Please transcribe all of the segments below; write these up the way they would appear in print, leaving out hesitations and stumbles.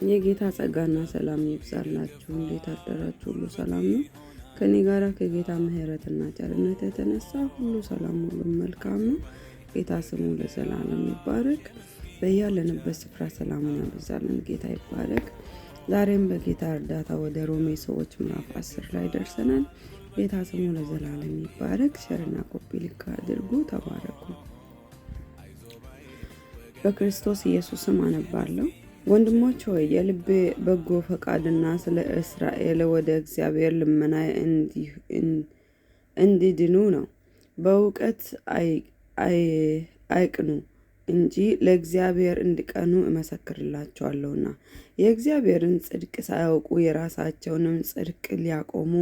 የጌታ ጸጋና ሰላም ይብዛላችሁ። እንዴት አደራችሁ? ሁሉ ሰላም ነው? ከኔ ጋራ ከጌታ ምሕረትና ቸርነት የተነሳ ሁሉ ሰላም፣ ሁሉ መልካም ነው። ጌታ ስሙ ለዘላለም ይባረክ። በያለንበት ስፍራ ሰላሙን ያብዛልን። ጌታ ይባረክ። ዛሬም በጌታ እርዳታ ወደ ሮሜ ሰዎች ምዕራፍ 10 ላይ ደርሰናል። ጌታ ስሙ ለዘላለም ይባረክ። ሸርና ኮፒ ልክ አድርጉ። ተባረኩ። በክርስቶስ ኢየሱስም አነባለሁ። ወንድሞች ሆይ የልቤ በጎ ፈቃድና ስለ እስራኤል ወደ እግዚአብሔር ልመና እንዲድኑ ነው። በእውቀት አይቅኑ እንጂ ለእግዚአብሔር እንዲቀኑ እመሰክርላቸዋለሁና። የእግዚአብሔርን ጽድቅ ሳያውቁ የራሳቸውንም ጽድቅ ሊያቆሙ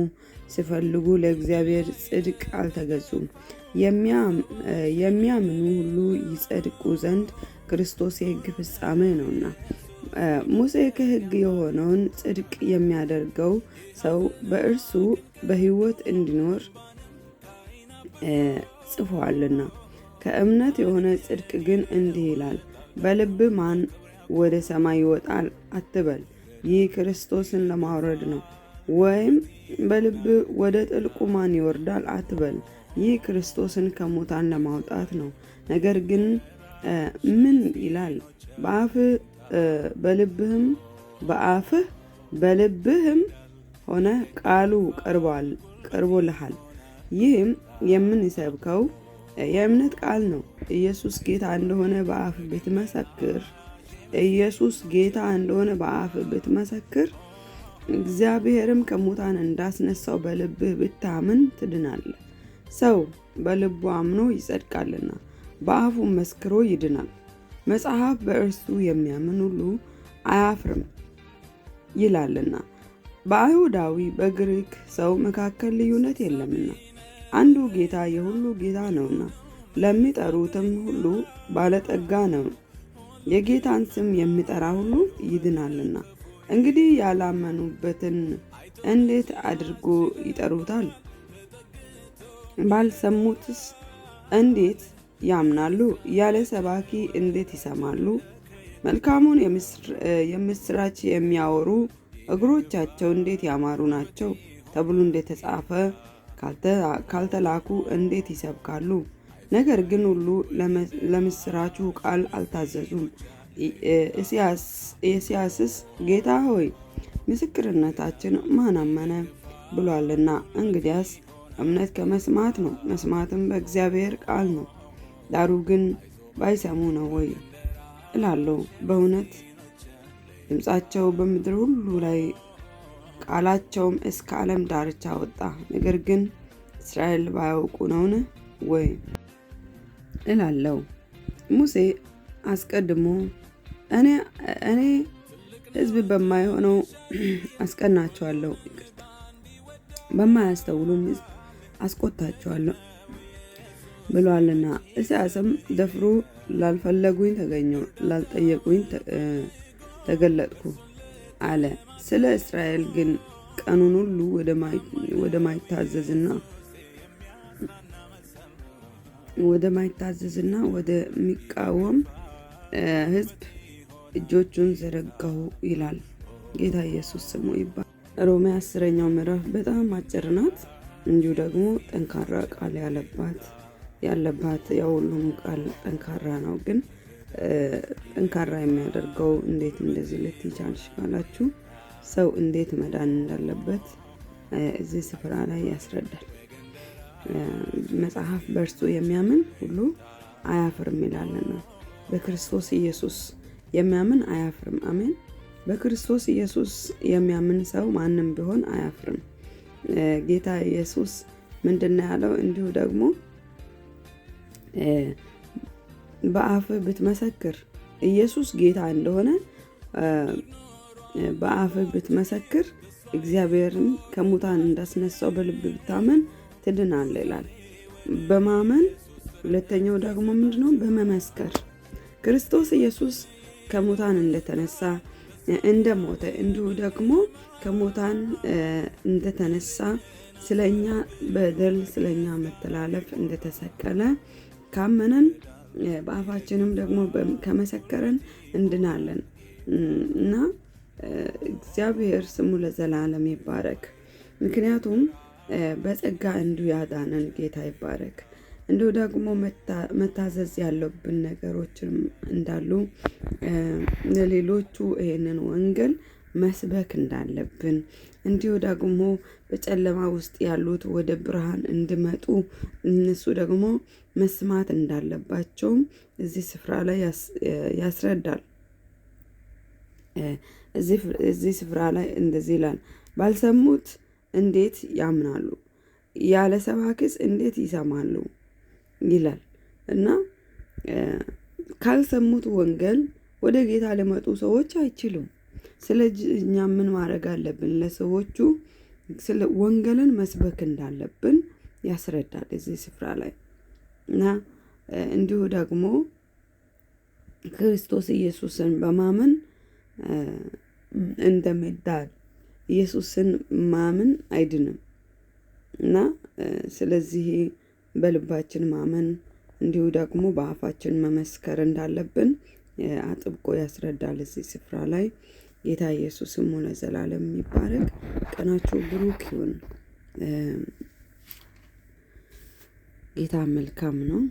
ሲፈልጉ ለእግዚአብሔር ጽድቅ አልተገዙም። የሚያምኑ ሁሉ ይጸድቁ ዘንድ ክርስቶስ የሕግ ፍጻሜ ነውና። ሙሴ ከሕግ የሆነውን ጽድቅ የሚያደርገው ሰው በእርሱ በሕይወት እንዲኖር ጽፏልና። ከእምነት የሆነ ጽድቅ ግን እንዲህ ይላል፣ በልብ ማን ወደ ሰማይ ይወጣል አትበል፣ ይህ ክርስቶስን ለማውረድ ነው። ወይም በልብ ወደ ጥልቁ ማን ይወርዳል አትበል፣ ይህ ክርስቶስን ከሙታን ለማውጣት ነው። ነገር ግን ምን ይላል? በልብህም ሆነ ቃሉ ቀርቦልሃል። ይህም የምንሰብከው የእምነት ቃል ነው። ኢየሱስ ጌታ እንደሆነ በአፍህ ብትመሰክር እግዚአብሔርም ከሙታን እንዳስነሳው በልብህ ብታምን ትድናለህ። ሰው በልቡ አምኖ ይጸድቃልና በአፉም መስክሮ ይድናል። መጽሐፍ በእርሱ የሚያምን ሁሉ አያፍርም ይላልና። በአይሁዳዊ በግሪክ ሰው መካከል ልዩነት የለምና አንዱ ጌታ የሁሉ ጌታ ነውና ለሚጠሩትም ሁሉ ባለጠጋ ነው። የጌታን ስም የሚጠራ ሁሉ ይድናልና። እንግዲህ ያላመኑበትን እንዴት አድርጎ ይጠሩታል? ባልሰሙትስ እንዴት ያምናሉ? ያለ ሰባኪ እንዴት ይሰማሉ? መልካሙን የምስራች የሚያወሩ እግሮቻቸው እንዴት ያማሩ ናቸው ተብሎ እንደተጻፈ ካልተላኩ እንዴት ይሰብካሉ? ነገር ግን ሁሉ ለምስራቹ ቃል አልታዘዙም። ኢሳይያስስ ጌታ ሆይ ምስክርነታችን ማን አመነ ብሏልና። እንግዲያስ እምነት ከመስማት ነው፣ መስማትም በእግዚአብሔር ቃል ነው። ዳሩ ግን ባይሰሙ ነው ወይ እላለሁ። በእውነት ድምፃቸው በምድር ሁሉ ላይ ቃላቸውም እስከ ዓለም ዳርቻ ወጣ። ነገር ግን እስራኤል ባያውቁ ነውን ወይ እላለሁ። ሙሴ አስቀድሞ እኔ ሕዝብ በማይሆነው አስቀናቸዋለሁ፣ በማያስተውሉም ሕዝብ አስቆጣቸዋለሁ ብሏልና። ኢሳይያስም ደፍሮ ላልፈለጉኝ ተገኘሁ፣ ላልጠየቁኝ ተገለጥኩ አለ። ስለ እስራኤል ግን ቀኑን ሁሉ ወደማይታዘዝና ወደሚቃወም ሕዝብ እጆቹን ዘረጋሁ ይላል። ጌታ ኢየሱስ ስሙ ይባል። ሮሜ 10ኛው ምዕራፍ በጣም አጭር ናት፣ እንዲሁ ደግሞ ጠንካራ ቃል ያለባት ያው ሁሉም ቃል ጠንካራ ነው። ግን ጠንካራ የሚያደርገው እንዴት እንደዚህ ልትይቻልሽ ካላችሁ ሰው እንዴት መዳን እንዳለበት እዚህ ስፍራ ላይ ያስረዳል። መጽሐፍ በእርሱ የሚያምን ሁሉ አያፍርም ይላልና። በክርስቶስ ኢየሱስ የሚያምን አያፍርም። አሜን። በክርስቶስ ኢየሱስ የሚያምን ሰው ማንም ቢሆን አያፍርም። ጌታ ኢየሱስ ምንድነው ያለው? እንዲሁ ደግሞ በአፍህ ብትመሰክር ኢየሱስ ጌታ እንደሆነ በአፍህ ብትመሰክር እግዚአብሔርን ከሙታን እንዳስነሳው በልብ ብታመን ትድናለህ ይላል። በማመን ሁለተኛው ደግሞ ምንድነው? በመመስከር ክርስቶስ ኢየሱስ ከሙታን እንደተነሳ እንደሞተ እንዲሁ ደግሞ ከሙታን እንደተነሳ ስለኛ በደል ስለኛ መተላለፍ እንደተሰቀለ ካመነን በአፋችንም ደግሞ ከመሰከረን እንድናለን እና እግዚአብሔር ስሙ ለዘላለም ይባረክ። ምክንያቱም በጸጋ እንዲሁ ያዳነን ጌታ ይባረክ። እንዲሁ ደግሞ መታዘዝ ያለብን ነገሮችም እንዳሉ ለሌሎቹ ይሄንን ወንጌል መስበክ እንዳለብን እንዲሁ ደግሞ በጨለማ ውስጥ ያሉት ወደ ብርሃን እንዲመጡ እነሱ ደግሞ መስማት እንዳለባቸውም እዚህ ስፍራ ላይ ያስረዳል። እዚህ ስፍራ ላይ እንደዚህ ይላል፣ ባልሰሙት እንዴት ያምናሉ? ያለ ሰባኪስ እንዴት ይሰማሉ? ይላል እና ካልሰሙት ወንጌል ወደ ጌታ ሊመጡ ሰዎች አይችሉም። ስለዚህ እኛ ምን ማድረግ አለብን? ለሰዎቹ ስለ ወንጌልን መስበክ እንዳለብን ያስረዳል እዚህ ስፍራ ላይ እና እንዲሁ ደግሞ ክርስቶስ ኢየሱስን በማመን እንደሚዳን ኢየሱስን ማመን አይድንም እና ስለዚህ በልባችን ማመን እንዲሁ ደግሞ በአፋችን መመስከር እንዳለብን አጥብቆ ያስረዳል እዚህ ስፍራ ላይ። ጌታ ኢየሱስ ስሙ ለዘላለም ይባረክ። ቀናችሁ ብሩክ ይሁን። ጌታ መልካም ነው።